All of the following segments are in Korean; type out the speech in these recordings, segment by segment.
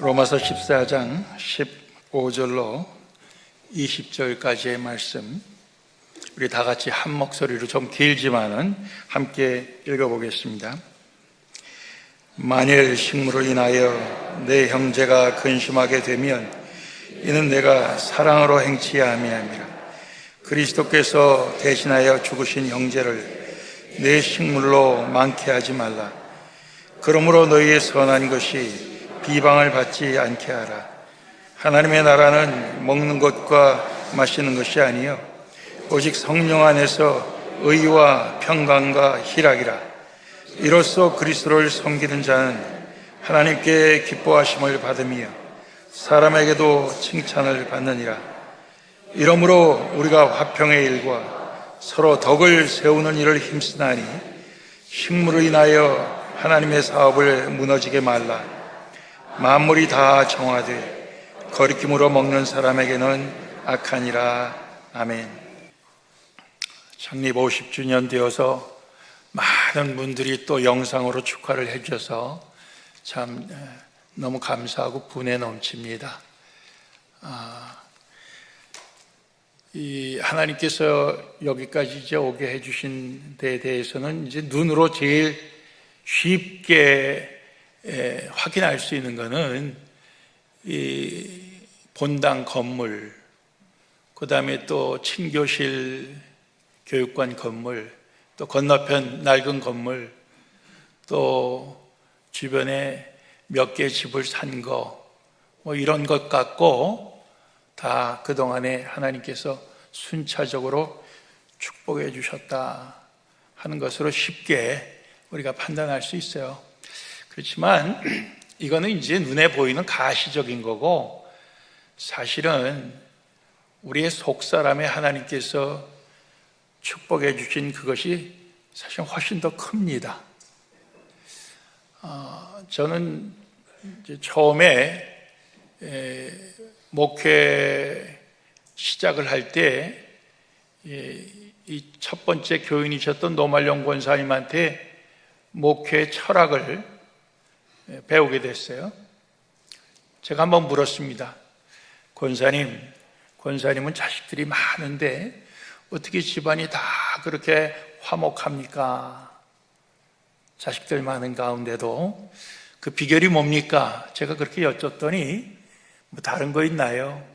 로마서 14장 15절로 20절까지의 말씀, 우리 다 같이 한 목소리로 좀 길지만은 함께 읽어보겠습니다. 만일 식물로 인하여 내 형제가 근심하게 되면 이는 내가 사랑으로 행치 아니함이라. 그리스도께서 대신하여 죽으신 형제를 내 식물로 많게 하지 말라. 그러므로 너희의 선한 것이 비방을 받지 않게 하라. 하나님의 나라는 먹는 것과 마시는 것이 아니요 오직 성령 안에서 의와 평강과 희락이라. 이로써 그리스도를 섬기는 자는 하나님께 기뻐하심을 받으며 사람에게도 칭찬을 받느니라. 이러므로 우리가 화평의 일과 서로 덕을 세우는 일을 힘쓰나니 식물을 인하여 하나님의 사업을 무너지게 말라. 만물이 다 정화돼 거리낌으로 먹는 사람에게는 악하니라. 아멘. 창립 50주년 되어서 많은 분들이 또 영상으로 축하를 해주셔서 참 너무 감사하고 분에 넘칩니다. 이 하나님께서 여기까지 이제 오게 해주신 데에 대해서는 이제 눈으로 제일 쉽게 확인할 수 있는 것은 이 본당 건물, 그 다음에 또 친교실 교육관 건물, 또 건너편 낡은 건물, 또 주변에 몇 개 집을 산 거, 뭐 이런 것 같고 다 그동안에 하나님께서 순차적으로 축복해 주셨다 하는 것으로 쉽게 우리가 판단할 수 있어요. 그렇지만 이거는 이제 눈에 보이는 가시적인 거고, 사실은 우리의 속사람의 하나님께서 축복해 주신 그것이 사실 훨씬 더 큽니다. 저는 이제 처음에 목회 시작을 할 때 이 첫 번째 교인이셨던 노말용 권사님한테 목회 철학을 배우게 됐어요. 제가 한번 물었습니다. 권사님은 자식들이 많은데 어떻게 집안이 다 그렇게 화목합니까? 자식들 많은 가운데도 그 비결이 뭡니까? 제가 그렇게 여쭸더니 뭐 다른 거 있나요?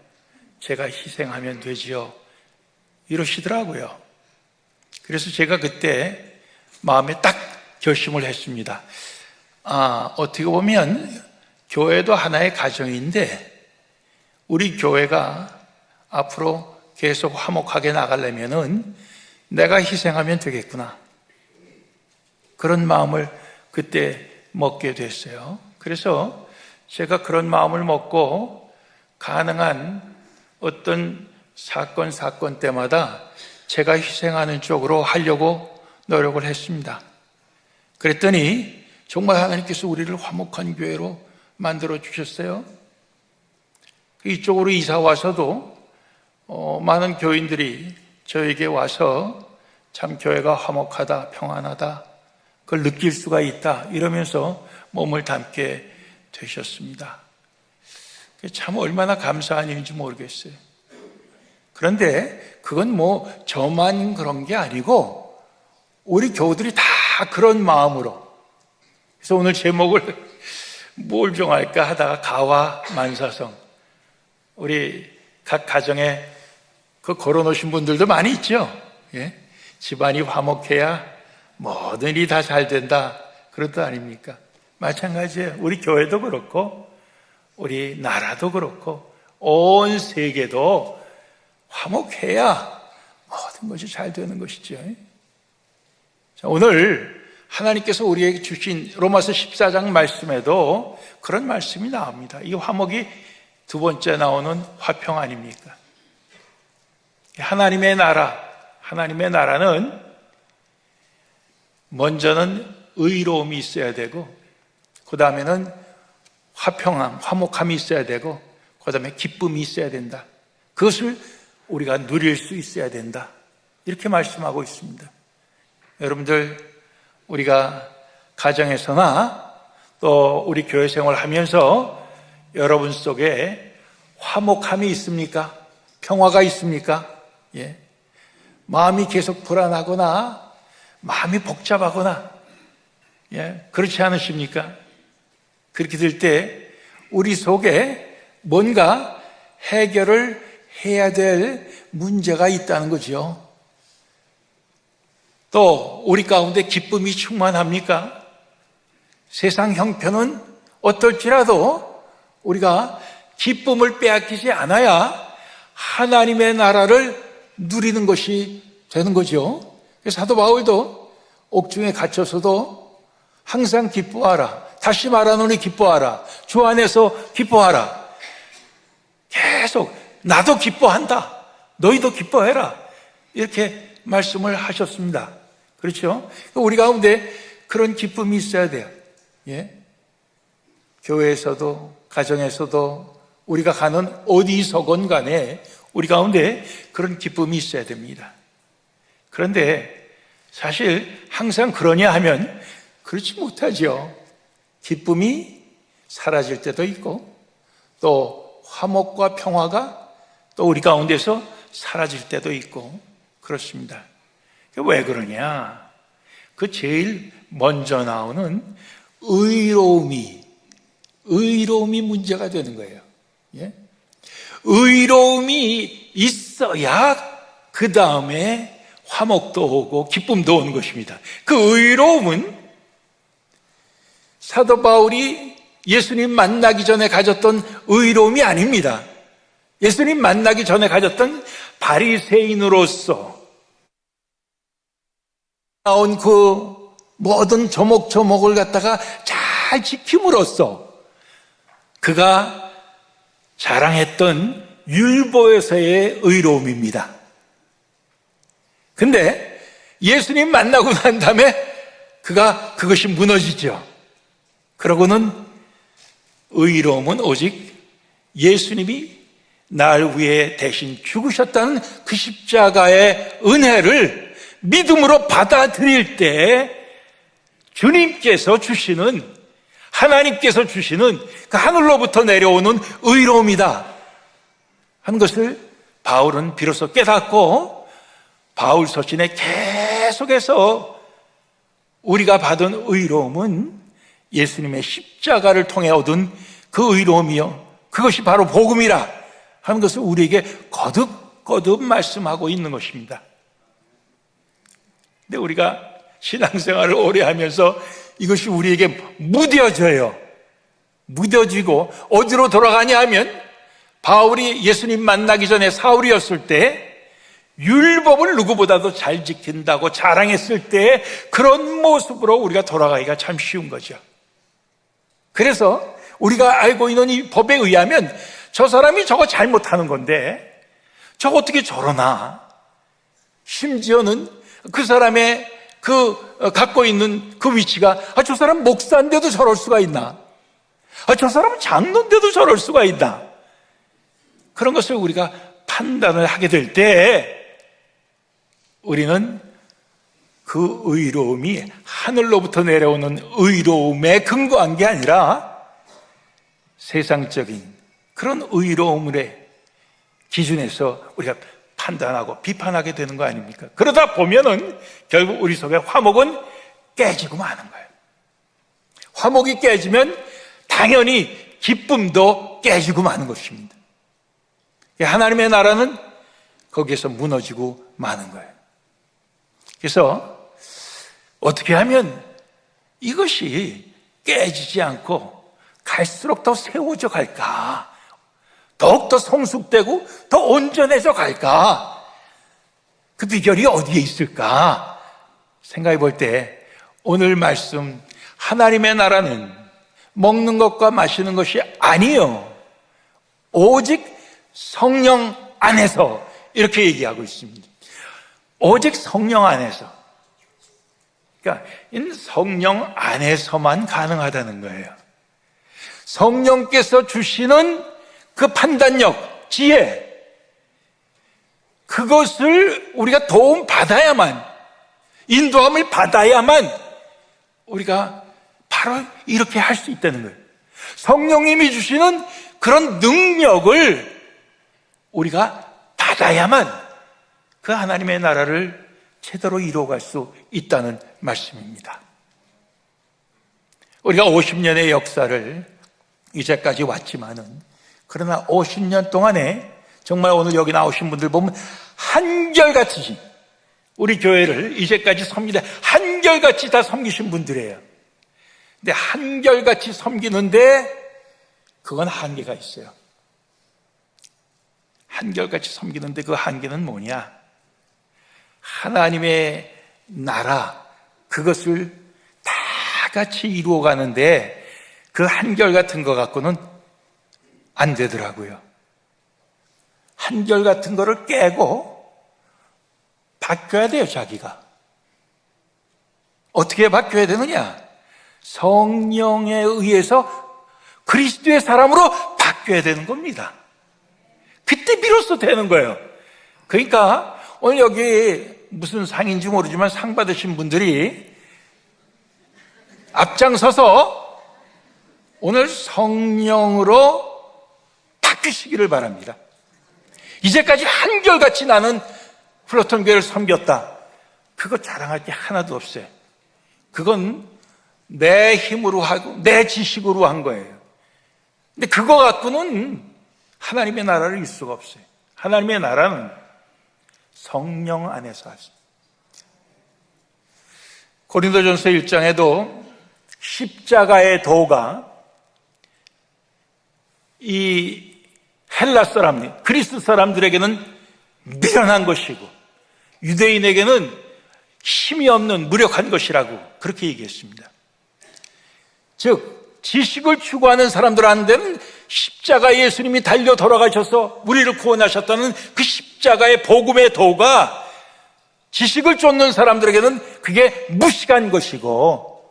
제가 희생하면 되지요, 이러시더라고요. 그래서 제가 그때 마음에 딱 결심을 했습니다. 어떻게 보면 교회도 하나의 가정인데 우리 교회가 앞으로 계속 화목하게 나가려면은 내가 희생하면 되겠구나, 그런 마음을 그때 먹게 됐어요. 그래서 제가 그런 마음을 먹고 가능한 어떤 사건 때마다 제가 희생하는 쪽으로 하려고 노력을 했습니다. 그랬더니 정말 하나님께서 우리를 화목한 교회로 만들어 주셨어요. 이쪽으로 이사 와서도 많은 교인들이 저에게 와서 참 교회가 화목하다, 평안하다, 그걸 느낄 수가 있다, 이러면서 몸을 담게 되셨습니다. 참 얼마나 감사한 일인지 모르겠어요. 그런데 그건 뭐 저만 그런 게 아니고 우리 교우들이 다 그런 마음으로. 그래서 오늘 제목을 뭘 정할까 하다가 가와 만사성. 우리 각 가정에 그 걸어놓으신 분들도 많이 있죠. 예? 집안이 화목해야 모든 일이 다 잘 된다, 그런 뜻 아닙니까? 마찬가지예요. 우리 교회도 그렇고 우리 나라도 그렇고 온 세계도 화목해야 모든 것이 잘 되는 것이죠. 자, 오늘 하나님께서 우리에게 주신 로마서 14장 말씀에도 그런 말씀이 나옵니다. 이 화목이 두 번째 나오는 화평 아닙니까? 하나님의 나라는 먼저는 의로움이 있어야 되고, 그 다음에는 화목함이 있어야 되고, 그 다음에 기쁨이 있어야 된다. 그것을 우리가 누릴 수 있어야 된다, 이렇게 말씀하고 있습니다. 여러분들, 우리가 가정에서나 또 우리 교회 생활을 하면서 여러분 속에 화목함이 있습니까? 평화가 있습니까? 예. 마음이 계속 불안하거나 마음이 복잡하거나 그렇지 않으십니까? 그렇게 될 때 우리 속에 뭔가 해결을 해야 될 문제가 있다는 거죠. 또 우리 가운데 기쁨이 충만합니까? 세상 형편은 어떨지라도 우리가 기쁨을 빼앗기지 않아야 하나님의 나라를 누리는 것이 되는 거죠. 그래서 사도 바울도 옥중에 갇혀서도 항상 기뻐하라. 다시 말하노니 기뻐하라. 주 안에서 기뻐하라. 계속 나도 기뻐한다. 너희도 기뻐해라. 이렇게 말씀을 하셨습니다. 그렇죠? 우리 가운데 그런 기쁨이 있어야 돼요. 예? 교회에서도 가정에서도 우리가 가는 어디서건 간에 우리 가운데 그런 기쁨이 있어야 됩니다. 그런데 사실 항상 그러냐 하면 그렇지 못하죠. 기쁨이 사라질 때도 있고 또 화목과 평화가 또 우리 가운데서 사라질 때도 있고 그렇습니다. 왜 그러냐? 그 제일 먼저 나오는 의로움이 문제가 되는 거예요. 예? 의로움이 있어야 그 다음에 화목도 오고 기쁨도 오는 것입니다. 그 의로움은 사도 바울이 예수님 만나기 전에 가졌던 의로움이 아닙니다. 예수님 만나기 전에 가졌던 바리새인으로서 나온 그 모든 조목조목을 갖다가 잘 지킴으로써 그가 자랑했던 율법에서의 의로움입니다. 근데 예수님 만나고 난 다음에 그것이 무너지죠. 그러고는 의로움은 오직 예수님이 날 위해 대신 죽으셨다는 그 십자가의 은혜를 믿음으로 받아들일 때 주님께서 주시는, 하나님께서 주시는 그 하늘로부터 내려오는 의로움이다 하는 것을 바울은 비로소 깨닫고 바울 서신에 계속해서 우리가 받은 의로움은 예수님의 십자가를 통해 얻은 그 의로움이요, 그것이 바로 복음이라 하는 것을 우리에게 거듭거듭 말씀하고 있는 것입니다. 근데 우리가 신앙생활을 오래 하면서 이것이 우리에게 무뎌져요. 무뎌지고 어디로 돌아가냐 하면 바울이 예수님 만나기 전에 사울이었을 때 율법을 누구보다도 잘 지킨다고 자랑했을 때 그런 모습으로 우리가 돌아가기가 참 쉬운 거죠. 그래서 우리가 알고 있는 이 법에 의하면 저 사람이 저거 잘못하는 건데 저거 어떻게 저러나, 심지어는 그 사람의 갖고 있는 그 위치가 저 사람 목사인데도 저럴 수가 있나, 저 사람은 장로인데도 저럴 수가 있나, 그런 것을 우리가 판단을 하게 될 때 우리는 그 의로움이 하늘로부터 내려오는 의로움에 근거한 게 아니라 세상적인 그런 의로움의 기준에서 우리가 판단하고 비판하게 되는 거 아닙니까? 그러다 보면은 결국 우리 속에 화목은 깨지고 마는 거예요. 화목이 깨지면 당연히 기쁨도 깨지고 마는 것입니다. 하나님의 나라는 거기에서 무너지고 마는 거예요. 그래서 어떻게 하면 이것이 깨지지 않고 갈수록 더 세워져 갈까? 더욱더 성숙되고 더 온전해져 갈까? 그 비결이 어디에 있을까? 생각해 볼 때 오늘 말씀 하나님의 나라는 먹는 것과 마시는 것이 아니요, 오직 성령 안에서, 이렇게 얘기하고 있습니다. 오직 성령 안에서. 그러니까 성령 안에서만 가능하다는 거예요. 성령께서 주시는 그 판단력, 지혜, 그것을 우리가 도움 받아야만, 인도함을 받아야만 우리가 바로 이렇게 할 수 있다는 거예요. 성령님이 주시는 그런 능력을 우리가 받아야만 그 하나님의 나라를 제대로 이루어갈 수 있다는 말씀입니다. 우리가 50년의 역사를 이제까지 왔지만은, 그러나 50년 동안에 정말 오늘 여기 나오신 분들 보면 한결같이 우리 교회를 이제까지 섬기다 한결같이 다 섬기신 분들이에요. 근데 한결같이 섬기는데 그건 한계가 있어요. 한결같이 섬기는데 그 한계는 뭐냐? 하나님의 나라, 그것을 다 같이 이루어가는데 그 한결같은 것 갖고는 안 되더라고요. 한결같은 거를 깨고 바뀌어야 돼요, 자기가. 어떻게 바뀌어야 되느냐? 성령에 의해서 그리스도의 사람으로 바뀌어야 되는 겁니다. 그때 비로소 되는 거예요. 그러니까 오늘 여기 무슨 상인지 모르지만 상 받으신 분들이 앞장서서 오늘 성령으로 바뀌시기를 바랍니다. 이제까지 한결같이 나는 플러톤 교회를 섬겼다. 그거 자랑할 게 하나도 없어요. 그건 내 힘으로 하고 내 지식으로 한 거예요. 근데 그거 갖고는 하나님의 나라를 이룰 수가 없어요. 하나님의 나라는 성령 안에서 하십니다. 고린도전서 1장에도 십자가의 도가 이 헬라 사람, 그리스 사람들에게는 미련한 것이고 유대인에게는 힘이 없는 무력한 것이라고 그렇게 얘기했습니다. 즉 지식을 추구하는 사람들한테는 십자가 예수님이 달려 돌아가셔서 우리를 구원하셨다는 그 십자가의 복음의 도가 지식을 쫓는 사람들에게는 그게 무식한 것이고,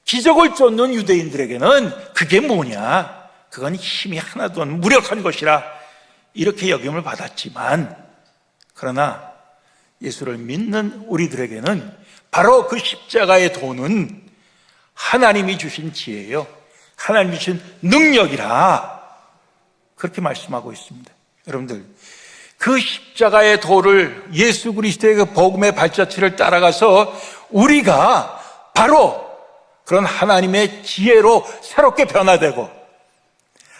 기적을 쫓는 유대인들에게는 그게 뭐냐? 그건 힘이 하나도 없는 무력한 것이라 이렇게 여김을 받았지만, 그러나 예수를 믿는 우리들에게는 바로 그 십자가의 도는 하나님이 주신 지혜예요. 하나님이 주신 능력이라 그렇게 말씀하고 있습니다. 여러분들, 그 십자가의 도를, 예수 그리스도의 그 복음의 발자취를 따라가서 우리가 바로 그런 하나님의 지혜로 새롭게 변화되고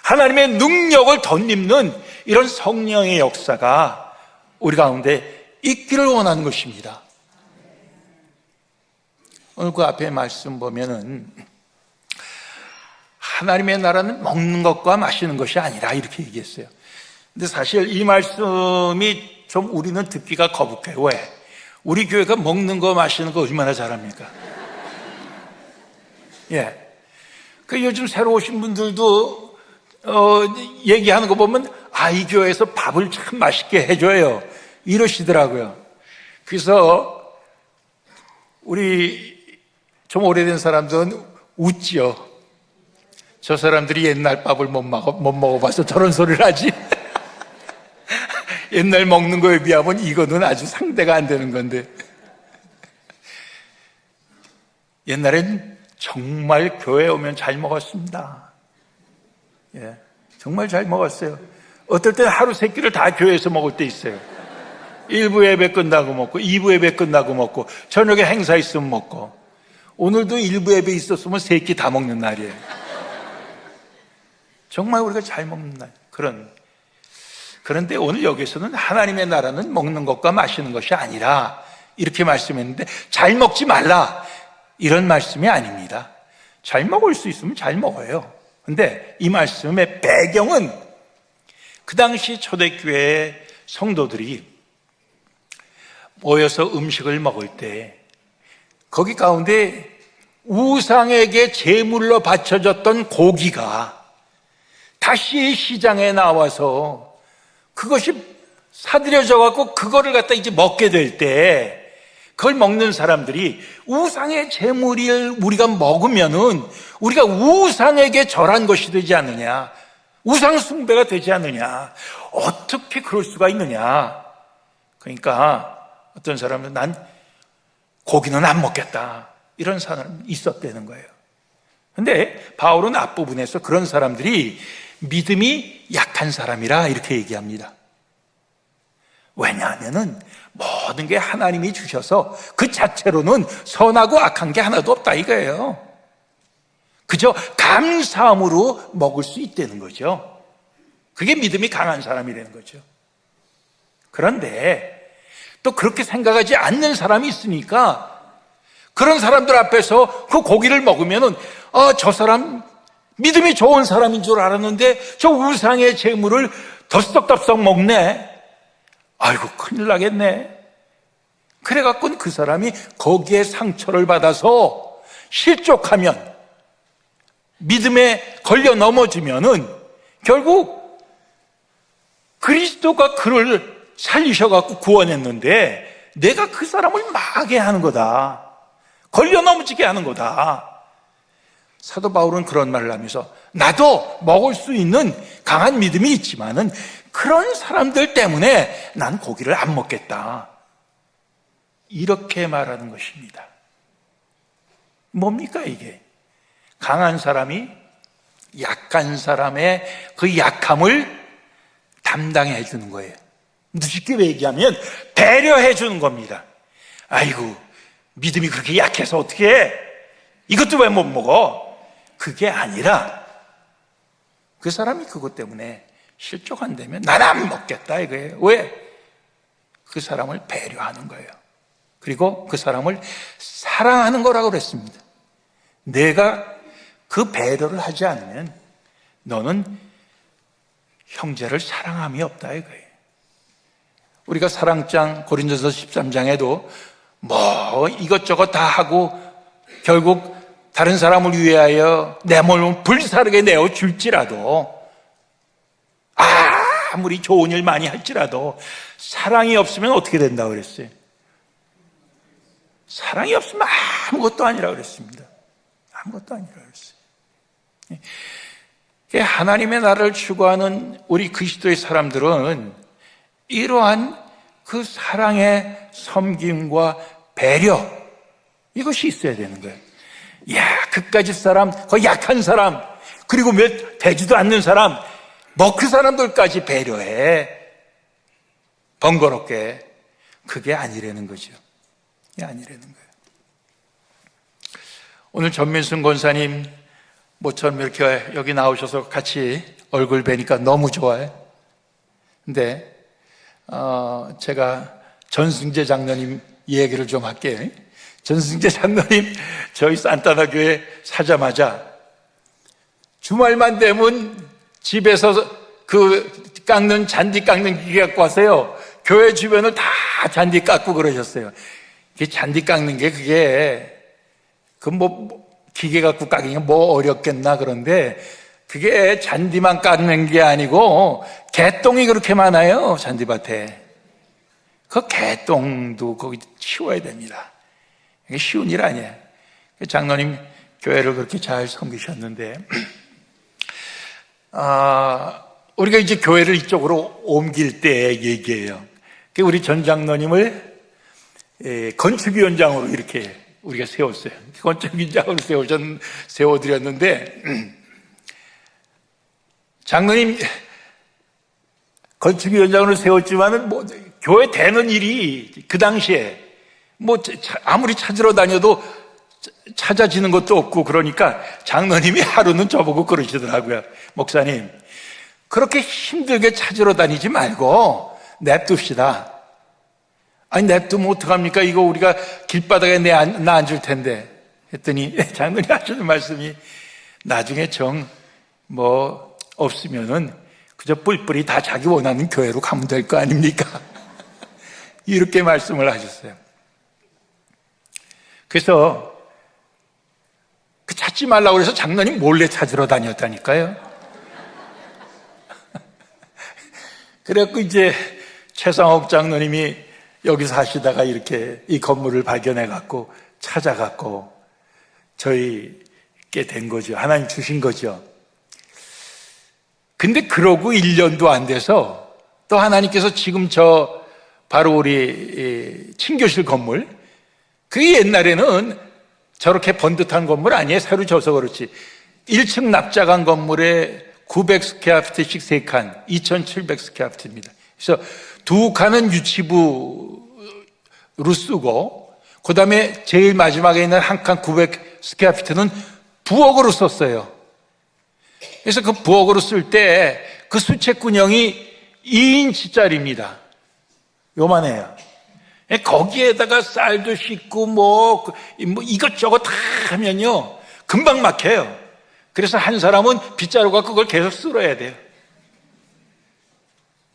하나님의 능력을 덧입는 이런 성령의 역사가 우리 가운데 있기를 원하는 것입니다. 오늘 그 앞에 말씀 보면은 하나님의 나라는 먹는 것과 마시는 것이 아니라 이렇게 얘기했어요. 근데 사실 이 말씀이 좀 우리는 듣기가 거북해요. 왜? 우리 교회가 먹는 거 마시는 거 얼마나 잘합니까? 예. 그 요즘 새로 오신 분들도 얘기하는 거 보면 이 교회에서 밥을 참 맛있게 해줘요 이러시더라고요. 그래서 우리 좀 오래된 사람들은 웃지요. 저 사람들이 옛날 밥을 못 먹어봐서 저런 소리를 하지. 옛날 먹는 거에 비하면 이거는 아주 상대가 안 되는 건데. 옛날엔 정말 교회에 오면 잘 먹었습니다. 예, 정말 잘 먹었어요. 어떨 때는 하루 세 끼를 다 교회에서 먹을 때 있어요. 1부 예배 끝나고 먹고 2부 예배 끝나고 먹고 저녁에 행사 있으면 먹고, 오늘도 1부 예배 있었으면 세 끼 다 먹는 날이에요. 정말 우리가 잘 먹는 날. 그런데 오늘 여기서는 하나님의 나라는 먹는 것과 마시는 것이 아니라 이렇게 말씀했는데, 잘 먹지 말라 이런 말씀이 아닙니다. 잘 먹을 수 있으면 잘 먹어요. 근데 이 말씀의 배경은 그 당시 초대교회의 성도들이 모여서 음식을 먹을 때 거기 가운데 우상에게 제물로 바쳐졌던 고기가 다시 시장에 나와서 그것이 사들여져 갖고 그거를 갖다 이제 먹게 될 때, 그걸 먹는 사람들이 우상의 제물을 우리가 먹으면은 우리가 우상에게 절한 것이 되지 않느냐, 우상 숭배가 되지 않느냐, 어떻게 그럴 수가 있느냐. 그러니까 어떤 사람은 난 고기는 안 먹겠다 이런 사람이 있었다는 거예요. 근데 바울은 앞부분에서 그런 사람들이 믿음이 약한 사람이라 이렇게 얘기합니다. 왜냐하면은 모든 게 하나님이 주셔서 그 자체로는 선하고 악한 게 하나도 없다 이거예요. 그저 감사함으로 먹을 수 있다는 거죠. 그게 믿음이 강한 사람이라는 거죠. 그런데 또 그렇게 생각하지 않는 사람이 있으니까 그런 사람들 앞에서 그 고기를 먹으면은 저 사람 믿음이 좋은 사람인 줄 알았는데 저 우상의 재물을 덥석덥석 먹네. 아이고 큰일 나겠네. 그래갖고는 그 사람이 거기에 상처를 받아서 실족하면, 믿음에 걸려 넘어지면은 결국 그리스도가 그를 살리셔갖고 구원했는데 내가 그 사람을 망하게 하는 거다. 걸려 넘어지게 하는 거다. 사도 바울은 그런 말을 하면서 나도 먹을 수 있는 강한 믿음이 있지만은 그런 사람들 때문에 난 고기를 안 먹겠다. 이렇게 말하는 것입니다. 뭡니까 이게? 강한 사람이 약한 사람의 그 약함을 담당해 주는 거예요. 쉽게 얘기하면 배려해 주는 겁니다. 아이고 믿음이 그렇게 약해서 어떻게 해? 이것도 왜 못 먹어? 그게 아니라 그 사람이 그것 때문에 실족한다면 난 안 먹겠다 이거예요. 왜? 그 사람을 배려하는 거예요. 그리고 그 사람을 사랑하는 거라고 그랬습니다. 내가 그 배려를 하지 않으면 너는 형제를 사랑함이 없다 이거예요. 우리가 사랑장 고린도서 13장에도 뭐 이것저것 다 하고 결국 다른 사람을 위하여 내 몸을 불사르게 내어줄지라도, 아무리 좋은 일 많이 할지라도 사랑이 없으면 어떻게 된다고 그랬어요? 사랑이 없으면 아무것도 아니라고 그랬습니다. 아무것도 아니라고 그랬어요. 하나님의 나라를 추구하는 우리 그리스도의 사람들은 이러한 그 사랑의 섬김과 배려, 이것이 있어야 되는 거예요. 그까짓 사람, 그 약한 사람, 그리고 몇 되지도 않는 사람, 그 사람들까지 배려해. 번거롭게. 그게 아니라는 거죠. 그게 아니라는 거예요. 오늘 전민순 권사님 모처럼 이렇게 여기 나오셔서 같이 얼굴 뵈니까 너무 좋아요. 근데 제가 전승재 장로님 얘기를 좀 할게요. 전승재 장로님 저희 산타나 교회 사자마자 주말만 되면 집에서 그 잔디 깎는 기계 갖고 와서요, 교회 주변을 다 잔디 깎고 그러셨어요. 이게 잔디 깎는 게 그게 기계 갖고 깎기가 뭐 어렵겠나. 그런데 그게 잔디만 깎는 게 아니고 개똥이 그렇게 많아요, 잔디밭에. 그 개똥도 거기 치워야 됩니다. 이게 쉬운 일 아니에요. 장로님 교회를 그렇게 잘 섬기셨는데, 우리가 이제 교회를 이쪽으로 옮길 때 얘기예요. 우리 전 장로님을 건축위원장으로 이렇게 우리가 세웠어요. 건축위원장으로 세워드렸는데, 장로님 건축위원장으로 세웠지만은 교회 되는 일이 그 당시에 아무리 찾으러 다녀도 찾아지는 것도 없고, 그러니까 장로님이 하루는 저보고 그러시더라고요. 목사님, 그렇게 힘들게 찾으러 다니지 말고 냅둡시다. 아니 냅두면 어떡합니까? 이거 우리가 길바닥에 나 앉을 텐데. 했더니 장로님 하시는 말씀이, 나중에 없으면은 그저 뿔뿔이 다 자기 원하는 교회로 가면 될 거 아닙니까? 이렇게 말씀을 하셨어요. 그래서 찾지 말라고 해서 장로님 몰래 찾으러 다녔다니까요. 그래갖고 이제 최상옥 장로님이 여기서 하시다가 이렇게 이 건물을 발견해갖고 찾아갖고 저희께 된 거죠. 하나님 주신 거죠. 근데 그러고 1년도 안 돼서 또 하나님께서 지금 바로 우리 친교실 건물, 그게 옛날에는 저렇게 번듯한 건물 아니에요. 새로 져서 그렇지. 1층 납작한 건물에 900스퀘어피트씩 3칸, 2700스퀘어피트입니다. 그래서 2칸은 유치부로 쓰고, 그 다음에 제일 마지막에 있는 한 칸 900스퀘어피트는 부엌으로 썼어요. 그래서 그 부엌으로 쓸 때 그 수채꾼형이 2인치짜리입니다. 요만해요. 거기에다가 쌀도 씻고 뭐 이것저것 다 하면요 금방 막혀요. 그래서 한 사람은 빗자루가 그걸 계속 쓸어야 돼요.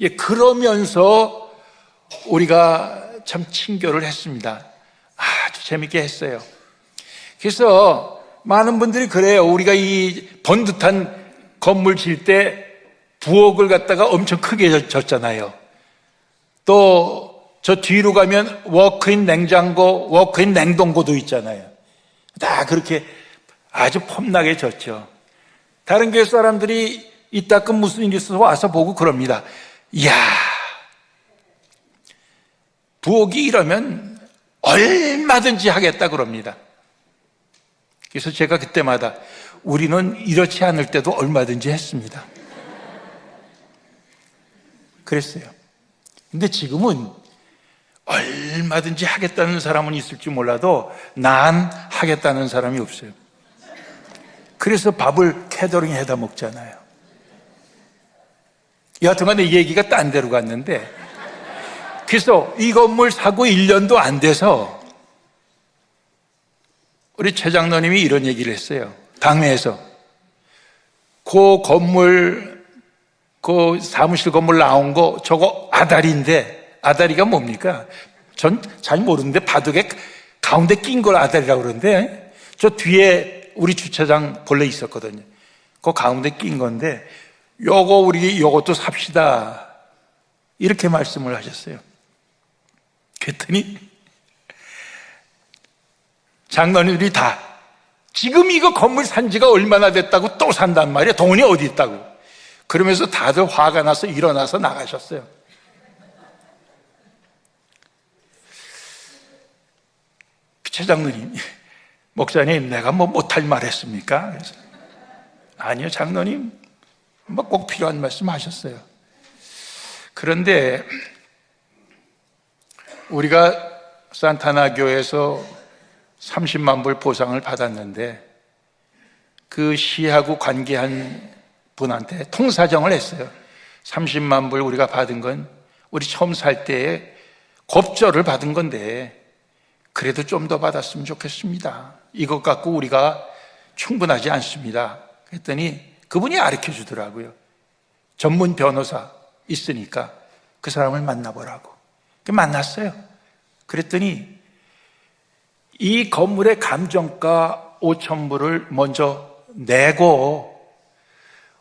예, 그러면서 우리가 참 친교를 했습니다. 아주 재밌게 했어요. 그래서 많은 분들이 그래요. 우리가 이 번듯한 건물 질 때 부엌을 갖다가 엄청 크게 졌잖아요. 또 저 뒤로 가면 워크인 냉장고, 워크인 냉동고도 있잖아요. 다 그렇게 아주 폼나게 졌죠. 다른 교회 사람들이 이따금 무슨 일이 있어서 와서 보고 그럽니다. 이야, 부엌이 이러면 얼마든지 하겠다 그럽니다. 그래서 제가 그때마다 우리는 이렇지 않을 때도 얼마든지 했습니다. 그랬어요. 근데 지금은 얼마든지 하겠다는 사람은 있을지 몰라도 난 하겠다는 사람이 없어요. 그래서 밥을 캐더링 해다 먹잖아요. 여하튼간에 얘기가 딴 데로 갔는데, 그래서 이 건물 사고 1년도 안 돼서 우리 최 장로님이 이런 얘기를 했어요. 당회에서 그 건물, 그 사무실 건물 나온 거 저거 아다리인데, 아다리가 뭡니까? 전 잘 모르는데 바둑에 가운데 낀 걸 아다리라고 그러는데, 저 뒤에 우리 주차장 본래 있었거든요. 그 가운데 낀 건데 우리 요것도 삽시다 이렇게 말씀을 하셨어요. 그랬더니 장로님들이 다 지금 이거 건물 산 지가 얼마나 됐다고 또 산단 말이야. 돈이 어디 있다고. 그러면서 다들 화가 나서 일어나서 나가셨어요. 최 장로님, 목사님, 내가 뭐 못할 말 했습니까? 그래서, 아니요, 장로님, 뭐 꼭 필요한 말씀 하셨어요. 그런데 우리가 산타나 교회에서 30만 불 보상을 받았는데 그 시하고 관계한 분한테 통사정을 했어요. 30만 불 우리가 받은 건 우리 처음 살 때에 겁절을 받은 건데 그래도 좀 더 받았으면 좋겠습니다. 이것 갖고 우리가 충분하지 않습니다. 그랬더니 그분이 가르쳐 주더라고요. 전문 변호사 있으니까 그 사람을 만나보라고. 만났어요. 그랬더니 이 건물의 감정가 5,000불을 먼저 내고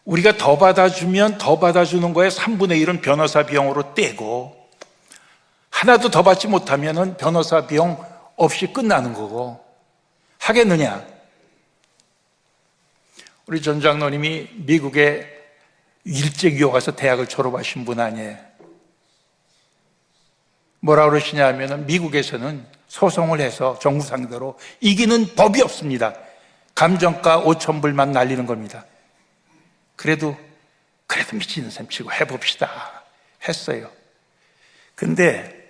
우리가 더 받아주면 더 받아주는 거에 3분의 1은 변호사 비용으로 떼고 하나도 더 받지 못하면 변호사 비용 없이 끝나는 거고 하겠느냐? 우리 전 장로님이 미국에 일찍 유학 가서 대학을 졸업하신 분 아니에요. 뭐라 그러시냐 하면 미국에서는 소송을 해서 정부 상대로 이기는 법이 없습니다. 감정가 5,000불만 날리는 겁니다. 그래도 미치는 셈 치고 해봅시다 했어요. 근데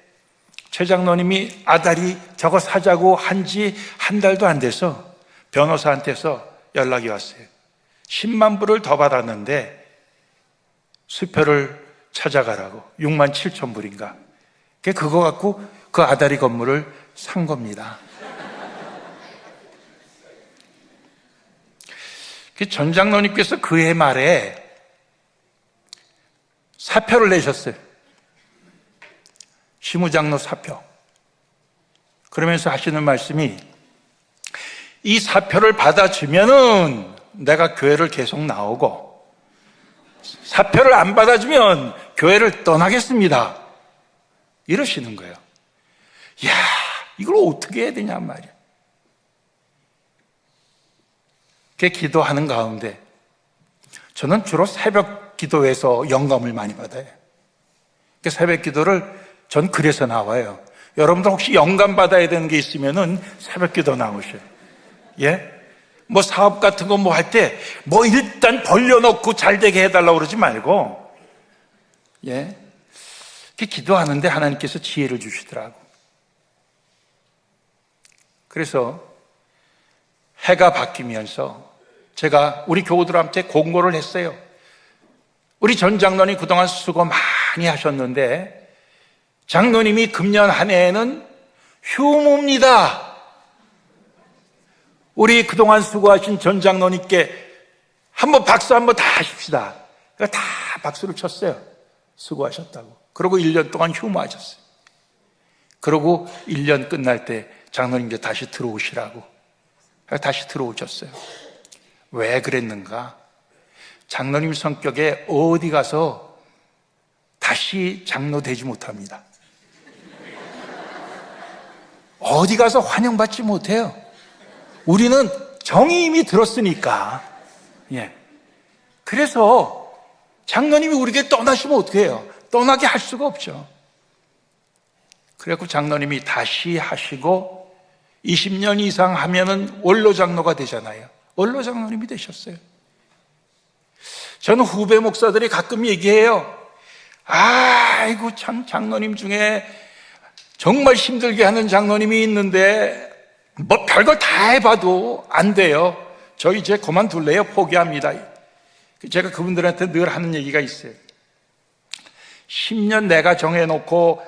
최 장로님이 아다리 저거 사자고 한지 한 달도 안 돼서 변호사한테서 연락이 왔어요. 10만 불을 더 받았는데 수표를 찾아가라고. 6만 7천 불인가. 그거 갖고 그 아다리 건물을 산 겁니다. 전 장로님께서 그해 말에 사표를 내셨어요. 시무장로 사표. 그러면서 하시는 말씀이 이 사표를 받아주면은 내가 교회를 계속 나오고 사표를 안 받아주면 교회를 떠나겠습니다. 이러시는 거예요. 이야, 이걸 어떻게 해야 되냐 말이야. 그렇게 기도하는 가운데 저는 주로 새벽 기도에서 영감을 많이 받아요. 새벽 기도를 전 그래서 나와요. 여러분들 혹시 영감 받아야 되는 게 있으면은 새벽 기도 나오셔요. 예? 뭐 사업 같은 거 뭐 할 때 뭐 일단 벌려놓고 잘 되게 해달라고 그러지 말고, 예, 이렇게 기도하는데 하나님께서 지혜를 주시더라고. 그래서 해가 바뀌면서 제가 우리 교우들한테 공고를 했어요. 우리 전 장로님 그동안 수고 많이 하셨는데 장로님이 금년 한 해에는 휴무입니다. 우리 그동안 수고하신 전 장로님께 한번 박수 한번 다 하십시다. 그러니까 다 박수를 쳤어요. 수고하셨다고. 그러고 1년 동안 휴무하셨어요. 그러고 1년 끝날 때 장로님 이제 다시 들어오시라고. 다시 들어오셨어요. 왜 그랬는가? 장로님 성격에 어디 가서 다시 장로 되지 못합니다. 어디 가서 환영받지 못해요. 우리는 정이 이미 들었으니까. 예. 그래서 장로님이 우리에게 떠나시면 어떻게 해요? 떠나게 할 수가 없죠. 그래서 장로님이 다시 하시고 20년 이상 하면은 원로 장로가 되잖아요. 원로 장로님이 되셨어요. 저는 후배 목사들이 가끔 얘기해요. 아이고 참 장로님 중에 정말 힘들게 하는 장로님이 있는데 뭐 별걸 다 해봐도 안 돼요. 저 이제 그만둘래요. 포기합니다. 제가 그분들한테 늘 하는 얘기가 있어요. 10년 내가 정해놓고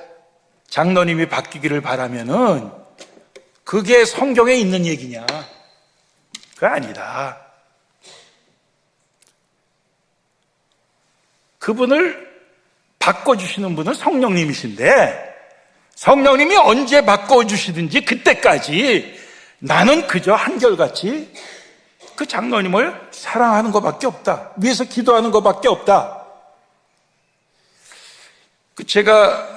장로님이 바뀌기를 바라면은 그게 성경에 있는 얘기냐? 그거 아니다. 그분을 바꿔주시는 분은 성령님이신데 성령님이 언제 바꿔주시든지 그때까지 나는 그저 한결같이 그 장로님을 사랑하는 것밖에 없다. 위해서 기도하는 것밖에 없다. 제가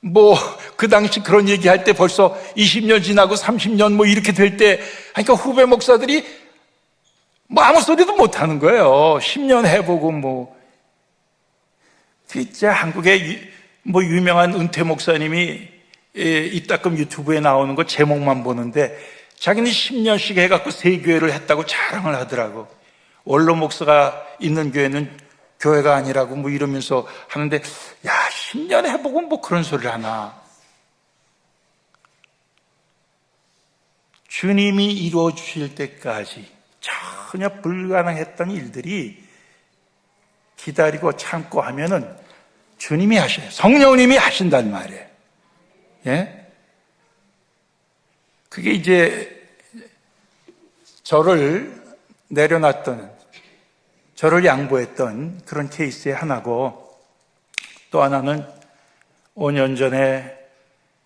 뭐 그 당시 그런 얘기할 때 벌써 20년 지나고 30년 뭐 이렇게 될 때 그러니까 후배 목사들이 뭐 아무 소리도 못 하는 거예요. 10년 해보고 뭐 진짜 한국의 뭐 유명한 은퇴 목사님이 이따금 유튜브에 나오는 거 제목만 보는데 자기는 10년씩 해갖고 세 교회를 했다고 자랑을 하더라고. 원로 목사가 있는 교회는 교회가 아니라고 뭐 이러면서 하는데 야 10년 해보고 뭐 그런 소리를 하나. 주님이 이루어 주실 때까지 전혀 불가능했던 일들이 기다리고 참고 하면은 주님이 하셔요. 성령님이 하신단 말이에요. 예? 그게 이제 저를 내려놨던, 저를 양보했던 그런 케이스의 하나고, 또 하나는 5년 전에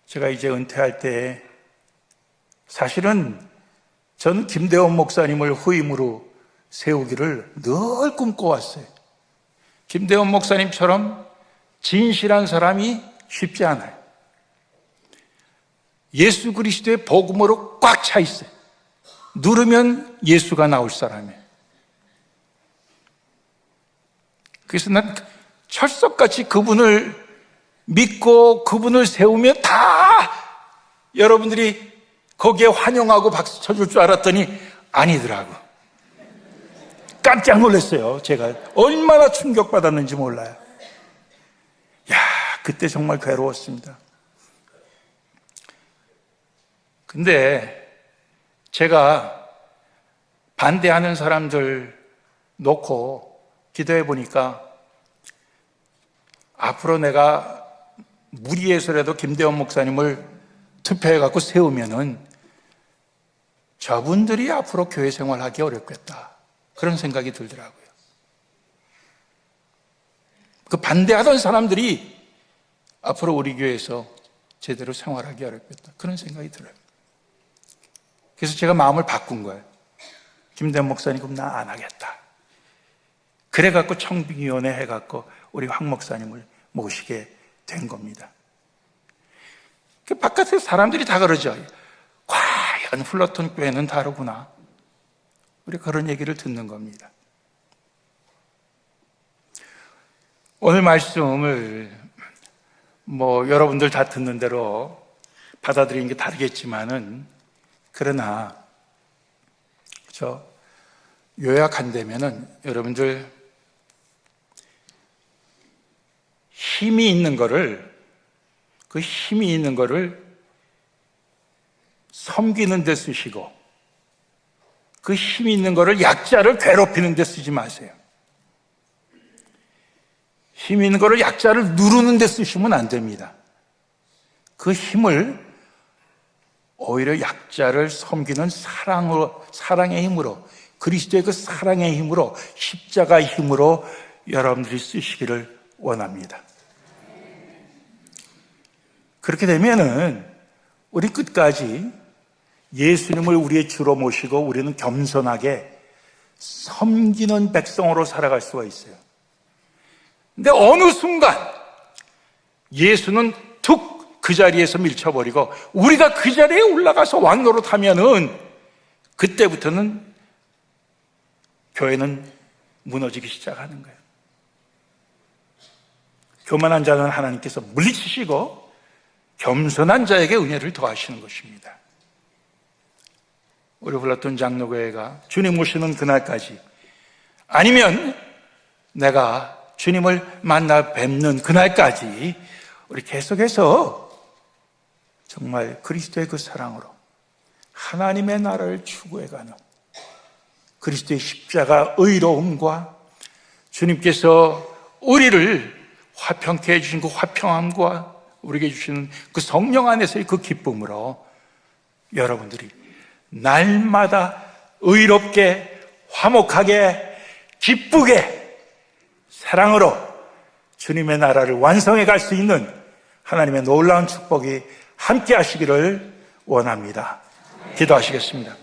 제가 이제 은퇴할 때 사실은 저는 김대원 목사님을 후임으로 세우기를 늘 꿈꿔왔어요. 김대원 목사님처럼 진실한 사람이 쉽지 않아요. 예수 그리스도의 복음으로 꽉 차 있어요. 누르면 예수가 나올 사람이에요. 그래서 난 철석같이 그분을 믿고 그분을 세우면 다 여러분들이 거기에 환영하고 박수 쳐줄 줄 알았더니 아니더라고. 깜짝 놀랐어요. 제가 얼마나 충격받았는지 몰라요. 야, 그때 정말 괴로웠습니다. 근데 제가 반대하는 사람들 놓고 기도해 보니까 앞으로 내가 무리해서라도 김대원 목사님을 투표해 갖고 세우면은 저분들이 앞으로 교회 생활하기 어렵겠다. 그런 생각이 들더라고요. 그 반대하던 사람들이 앞으로 우리 교회에서 제대로 생활하기 어렵겠다. 그런 생각이 들어요. 그래서 제가 마음을 바꾼 거예요. 김대원 목사님 그럼 나 안 하겠다. 그래갖고 청빙위원회 해갖고 우리 황 목사님을 모시게 된 겁니다. 그 바깥에 사람들이 다 그러죠. 과연 플러톤 교회는 다르구나. 우리 그런 얘기를 듣는 겁니다. 오늘 말씀을 뭐 여러분들 다 듣는 대로 받아들이는 게 다르겠지만은 그러나 요약한다면은 여러분들 힘이 있는 거를 섬기는 데 쓰시고 그 힘이 있는 거를 약자를 괴롭히는 데 쓰지 마세요. 힘이 있는 거를 약자를 누르는 데 쓰시면 안 됩니다. 그 힘을 오히려 약자를 섬기는 사랑의 힘으로, 그리스도의 그 사랑의 힘으로, 십자가의 힘으로 여러분들이 쓰시기를 원합니다. 그렇게 되면은 우리 끝까지 예수님을 우리의 주로 모시고 우리는 겸손하게 섬기는 백성으로 살아갈 수가 있어요. 근데 어느 순간 예수는 툭 그 자리에서 밀쳐버리고 우리가 그 자리에 올라가서 왕노릇하면은 그때부터는 교회는 무너지기 시작하는 거예요. 교만한 자는 하나님께서 물리치시고 겸손한 자에게 은혜를 더하시는 것입니다. 우리 불렀던 장로교회가 주님 오시는 그날까지, 아니면 내가 주님을 만나 뵙는 그날까지 우리 계속해서 정말 그리스도의 그 사랑으로 하나님의 나라를 추구해가는 그리스도의 십자가 의로움과 주님께서 우리를 화평케 해주신 그 화평함과 우리에게 주시는 그 성령 안에서의 그 기쁨으로 여러분들이 날마다 의롭게, 화목하게, 기쁘게 사랑으로 주님의 나라를 완성해 갈 수 있는 하나님의 놀라운 축복이 함께 하시기를 원합니다. 기도하시겠습니다.